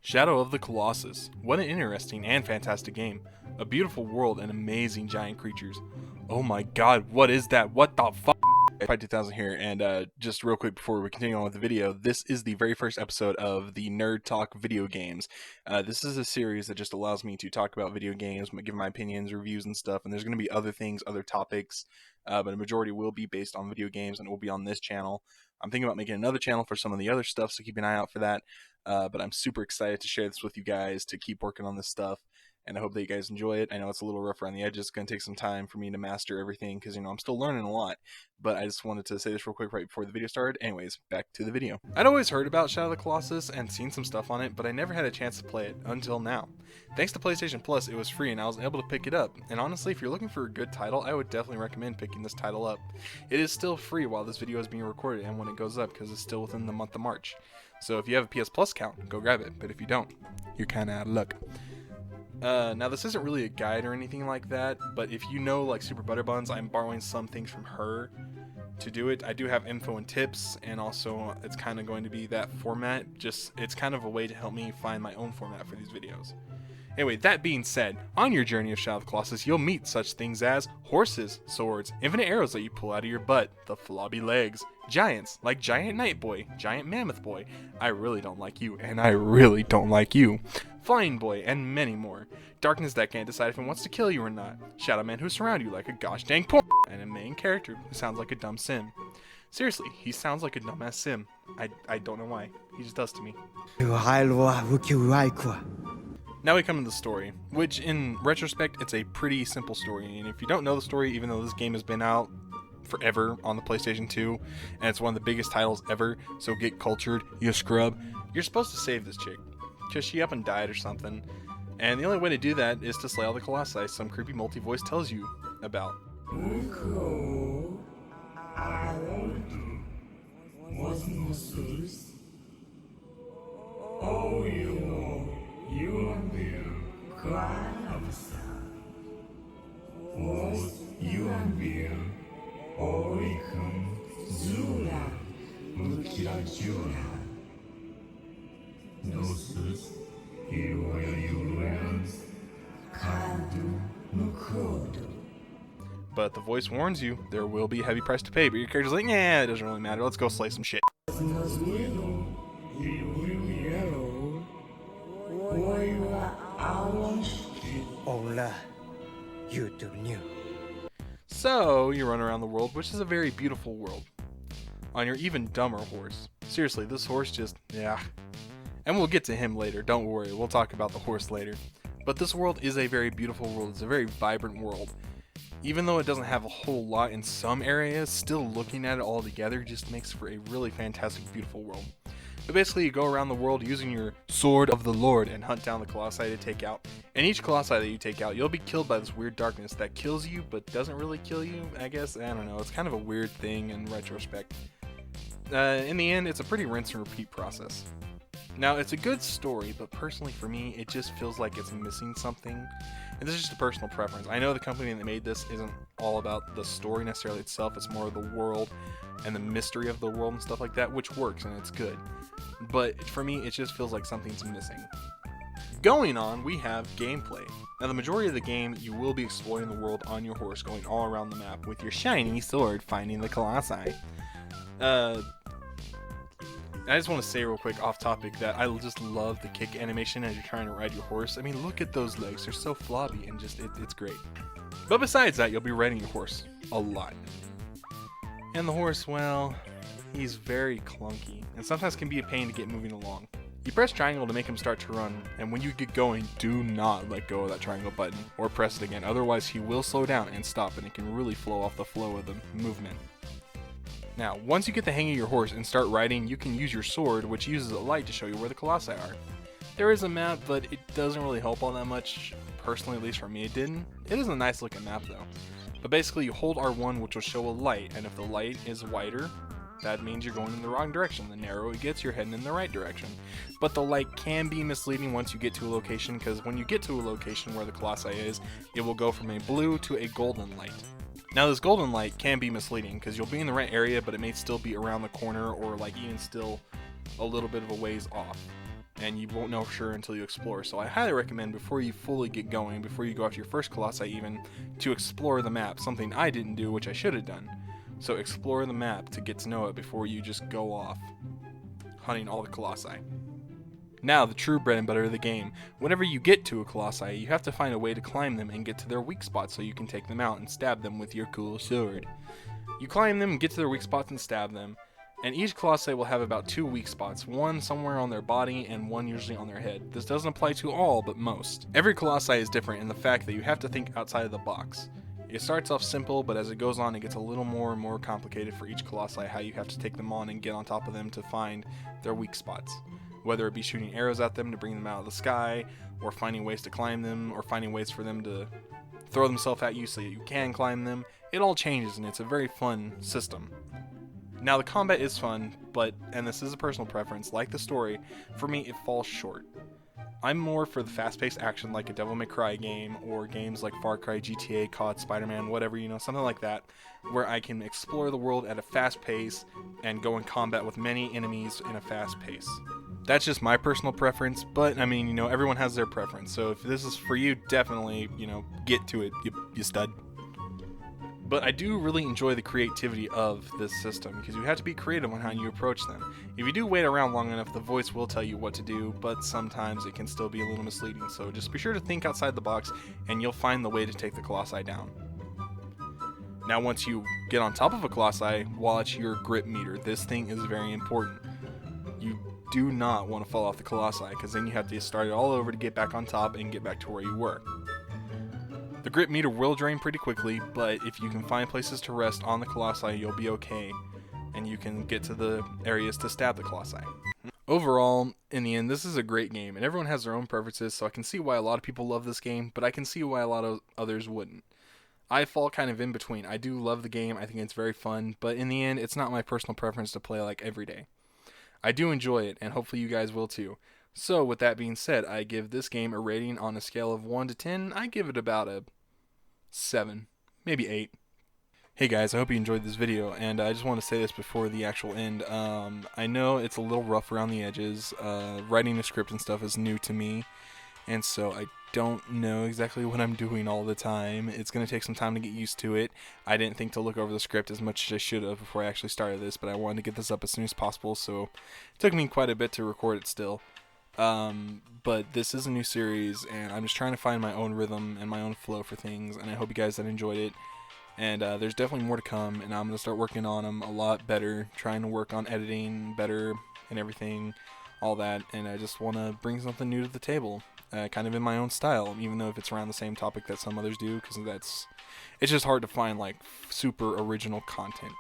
Shadow of the Colossus. What an interesting and fantastic game. A beautiful world and amazing giant creatures. Oh my god, what is that? What the fuck? EP1 here, and just real quick before we continue on with the video, this is the very first episode of the Nerd Talk Video Games. This is a series that just allows me to talk about video games, give my opinions, reviews, and stuff, and there's going to be other things, other topics, but a majority will be based on video games, and it will be on this channel. I'm thinking about making another channel for some of the other stuff, so keep an eye out for that. But I'm super excited to share this with you guys, to keep working on this stuff, and I hope that you guys enjoy it. I know it's a little rough around the edges. It's going to take some time for me to master everything because, I'm still learning a lot. But I just wanted to say this real quick right before the video started. Anyways, back to the video. I'd always heard about Shadow of the Colossus and seen some stuff on it, but I never had a chance to play it until now. Thanks to PlayStation Plus, it was free and I was able to pick it up. And honestly, if you're looking for a good title, I would definitely recommend picking this title up. It is still free while this video is being recorded and when it goes up because it's still within the month of March. So if you have a PS Plus account, go grab it. But if you don't, you're kind of out of luck. Now this isn't really a guide or anything like that, but if you know like Super Butterbuns, I'm borrowing some things from her to do it. I do have info and tips, and also it's kind of going to be that format. It's kind of a way to help me find my own format for these videos. Anyway, that being said, on your journey of Shadow of the Colossus, you'll meet such things as horses, swords, infinite arrows that you pull out of your butt, the flobby legs, giants, like Giant Night Boy, Giant Mammoth Boy, I really don't like you, and I really don't like you, Flying Boy, and many more. Darkness that can't decide if it wants to kill you or not, Shadow Man who surround you like a gosh dang porn, and a main character who sounds like a dumb sim. Seriously, he sounds like a dumbass sim. I don't know why. He just does to me. Now we come to the story, which in retrospect, it's a pretty simple story, and if you don't know the story, even though this game has been out forever on the PlayStation 2, and it's one of the biggest titles ever, so get cultured, you scrub, you're supposed to save this chick, because she up and died or something, and the only way to do that is to slay all the Colossi some creepy multi-voice tells you about. But the voice warns you there will be a heavy price to pay, but your character's like, yeah, it doesn't really matter, let's go slay some shit. So, you run around the world, which is a very beautiful world, on your even dumber horse. Seriously, this horse just, yeah. And we'll get to him later, don't worry, we'll talk about the horse later. But this world is a very beautiful world, it's a very vibrant world. Even though it doesn't have a whole lot in some areas, still looking at it all together just makes for a really fantastic, beautiful world. But basically, you go around the world using your Sword of the Lord and hunt down the Colossi to take out. And each Colossi that you take out, you'll be killed by this weird darkness that kills you, but doesn't really kill you, I guess. I don't know, it's kind of a weird thing in retrospect. In the end, it's a pretty rinse and repeat process. Now, it's a good story, but personally for me, it just feels like it's missing something. And this is just a personal preference. I know the company that made this isn't all about the story necessarily itself, it's more of the world and the mystery of the world and stuff like that, which works and it's good. But for me, it just feels like something's missing. Going on, we have gameplay. Now, the majority of the game, you will be exploring the world on your horse, going all around the map with your shiny sword, finding the Colossi. I just want to say real quick off topic that I just love the kick animation as you're trying to ride your horse. I mean, look at those legs, they're so flobby and just, it's great. But besides that, you'll be riding your horse a lot. And the horse, well, he's very clunky and sometimes can be a pain to get moving along. You press triangle to make him start to run, and when you get going, do not let go of that triangle button or press it again, otherwise he will slow down and stop and it can really flow off the flow of the movement. Now, once you get the hang of your horse and start riding, you can use your sword, which uses a light to show you where the Colossi are. There is a map, but it doesn't really help all that much, personally, at least for me it didn't. It is a nice looking map though. But basically you hold R1, which will show a light, and if the light is wider, that means you're going in the wrong direction. The narrower it gets, you're heading in the right direction. But the light can be misleading once you get to a location, because when you get to a location where the Colossi is, it will go from a blue to a golden light. Now this golden light can be misleading because you'll be in the right area, but it may still be around the corner or like even still a little bit of a ways off. and you won't know for sure until you explore. So I highly recommend, before you fully get going, before you go after your first Colossi even, to explore the map, something I didn't do, which I should have done. So explore the map to get to know it before you just go off hunting all the Colossi. Now, the true bread and butter of the game. Whenever you get to a Colossi, you have to find a way to climb them and get to their weak spots so you can take them out and stab them with your cool sword. You climb them, get to their weak spots, and stab them. And each Colossi will have about 2 weak spots, one somewhere on their body and one usually on their head. This doesn't apply to all, but most. Every Colossi is different in the fact that you have to think outside of the box. It starts off simple, but as it goes on, it gets a little more and more complicated for each Colossi, how you have to take them on and get on top of them to find their weak spots. Whether it be shooting arrows at them to bring them out of the sky, or finding ways to climb them, or finding ways for them to throw themselves at you so that you can climb them. It all changes, and it's a very fun system. Now, the combat is fun, but, and this is a personal preference, like the story, for me it falls short. I'm more for the fast-paced action like a Devil May Cry game, or games like Far Cry, GTA, COD, Spider-Man, whatever, something like that, where I can explore the world at a fast pace and go in combat with many enemies in a fast pace. That's just my personal preference, but I mean, everyone has their preference, so if this is for you, definitely, get to it, you stud. But I do really enjoy the creativity of this system, because you have to be creative on how you approach them. If you do wait around long enough, the voice will tell you what to do, but sometimes it can still be a little misleading, so just be sure to think outside the box, and you'll find the way to take the Colossi down. Now, once you get on top of a Colossi, watch your grip meter. This thing is very important. You do not want to fall off the Colossi, because then you have to start it all over to get back on top and get back to where you were. The grip meter will drain pretty quickly, but if you can find places to rest on the Colossi, you'll be okay, and you can get to the areas to stab the Colossi. Overall, in the end, this is a great game, and everyone has their own preferences, so I can see why a lot of people love this game, but I can see why a lot of others wouldn't. I fall kind of in between. I do love the game, I think it's very fun, but in the end, it's not my personal preference to play like every day. I do enjoy it, and hopefully you guys will too. So, with that being said, I give this game a rating on a scale of 1 to 10. I give it about a 7, maybe 8. Hey guys, I hope you enjoyed this video, and I just want to say this before the actual end. I know it's a little rough around the edges. Writing a script and stuff is new to me, and so I don't know exactly what I'm doing all the time. It's going to take some time to get used to it. I didn't think to look over the script as much as I should have before I actually started this, but I wanted to get this up as soon as possible, so it took me quite a bit to record it still. But this is a new series, and I'm just trying to find my own rhythm and my own flow for things, and I hope you guys have enjoyed it. And there's definitely more to come, and I'm going to start working on them a lot better, trying to work on editing better and everything, all that, and I just want to bring something new to the table, kind of in my own style, even though if it's around the same topic that some others do, because it's just hard to find like super original content.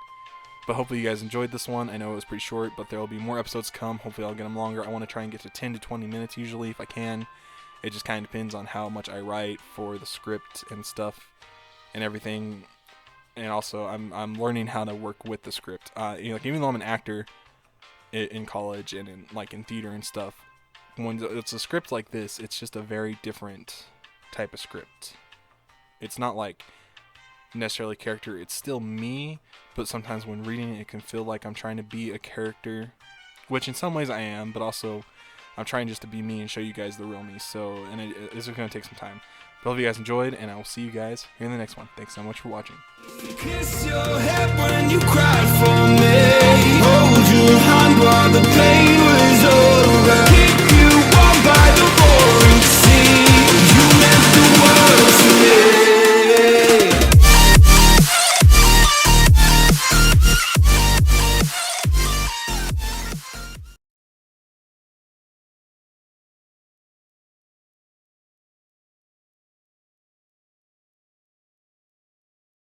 But hopefully you guys enjoyed this one. I know it was pretty short, but there will be more episodes to come. Hopefully I'll get them longer. I want to try and get to 10 to 20 minutes usually if I can. It just kind of depends on how much I write for the script and stuff and everything. And also I'm learning how to work with the script. Even though I'm an actor in college and in theater and stuff, when it's a script like this, it's just a very different type of script. It's not like necessarily character, it's still me, but sometimes when reading it, it can feel like I'm trying to be a character, which in some ways I am, but also I'm trying just to be me and show you guys the real me. So, and it's going to take some time. But I hope you guys enjoyed, and I will see you guys here in the next one. Thanks so much for watching. Kiss your head when you cried for me. Hold your hand while the pain was over.